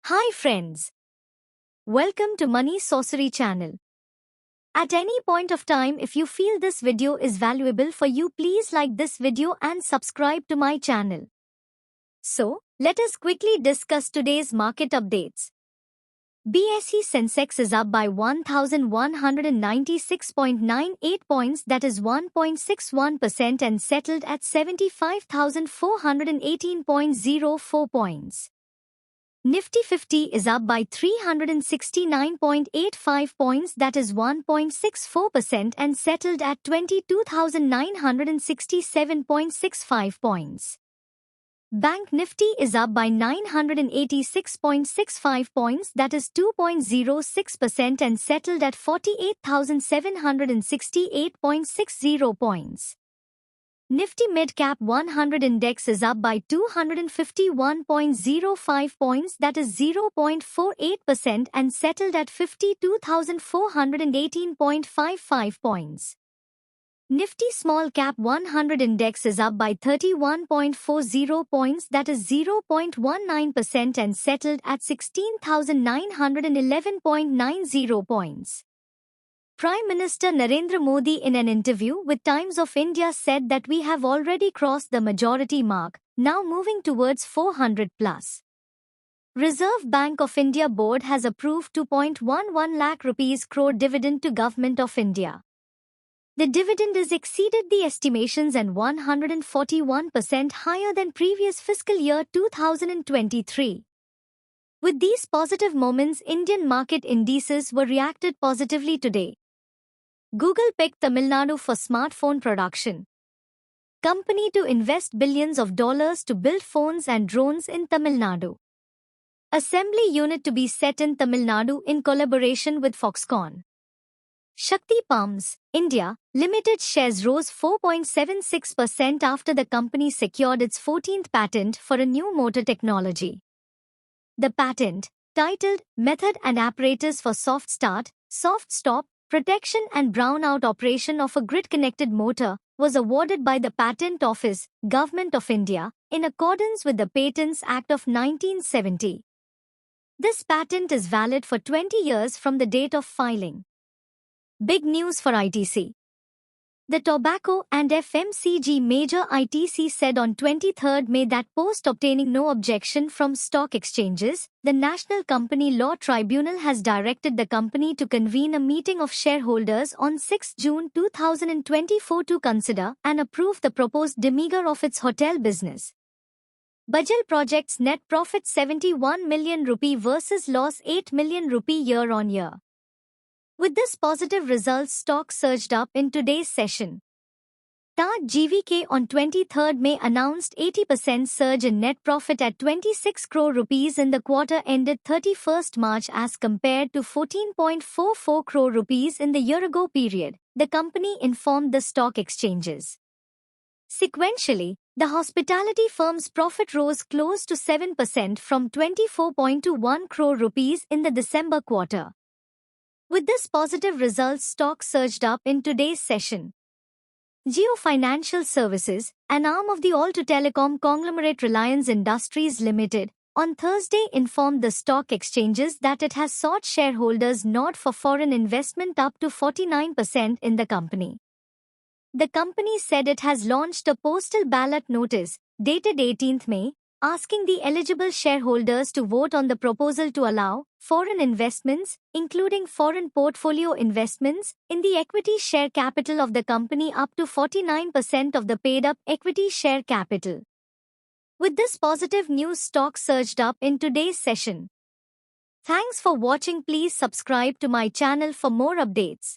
Hi friends. Welcome to Money Sorcery channel. At any point of time, if you feel this video is valuable for you, please like this video and subscribe to my channel. So, let us quickly discuss today's market updates. BSE Sensex is up by 1,196.98 points, that is 1.61%, and settled at 75,418.04 points. Nifty 50 is up by 369.85 points, that is 1.64%, and settled at 22,967.65 points. Bank Nifty is up by 986.65 points, that is 2.06%, and settled at 48,768.60 points. Nifty Mid-Cap 100 Index is up by 251.05 points, that is 0.48%, and settled at 52,418.55 points. Nifty Small Cap 100 Index is up by 31.40 points, that is 0.19%, and settled at 16,911.90 points. Prime Minister Narendra Modi in an interview with Times of India said that we have already crossed the majority mark, now moving towards 400 plus. Reserve Bank of India Board has approved 2.11 lakh rupees crore dividend to Government of India. The dividend is exceeded the estimations and 141% higher than previous fiscal year 2023. With these positive moments, Indian market indices were reacted positively today. Google picked Tamil Nadu for smartphone production. Company to invest billions of dollars to build phones and drones in Tamil Nadu. Assembly unit to be set in Tamil Nadu in collaboration with Foxconn. Shakti Pumps India Limited shares rose 4.76% after the company secured its 14th patent for a new motor technology. The patent, titled Method and Apparatus for Soft Start, Soft Stop, Protection and Brownout Operation of a Grid-Connected Motor, was awarded by the Patent Office, Government of India, in accordance with the Patents Act of 1970. This patent is valid for 20 years from the date of filing. Big news for ITC. The Tobacco and FMCG major ITC said on 23 May that post obtaining no objection from stock exchanges, the National Company Law Tribunal has directed the company to convene a meeting of shareholders on 6 June 2024 to consider and approve the proposed demerger of its hotel business. Bajaj projects net profit 71 million rupee versus loss 8 million rupee year-on-year. With this positive results, stock surged up in today's session. Taj GVK on 23 May announced 80% surge in net profit at 26 crore rupees in the quarter ended 31st March as compared to 14.44 crore rupees in the year-ago period, the company informed the stock exchanges. Sequentially, the hospitality firm's profit rose close to 7% from 24.21 crore rupees in the December quarter. With this positive results, stock surged up in today's session. Jio Financial Services, an arm of the Alto Telecom conglomerate Reliance Industries Limited, on Thursday informed the stock exchanges that it has sought shareholders' nod for foreign investment up to 49% in the company. The company said it has launched a postal ballot notice, dated 18 May, asking the eligible shareholders to vote on the proposal to allow foreign investments, including foreign portfolio investments, in the equity share capital of the company up to 49% of the paid-up equity share capital. With this positive news, stock surged up in today's session. Thanks for watching. Please subscribe to my channel for more updates.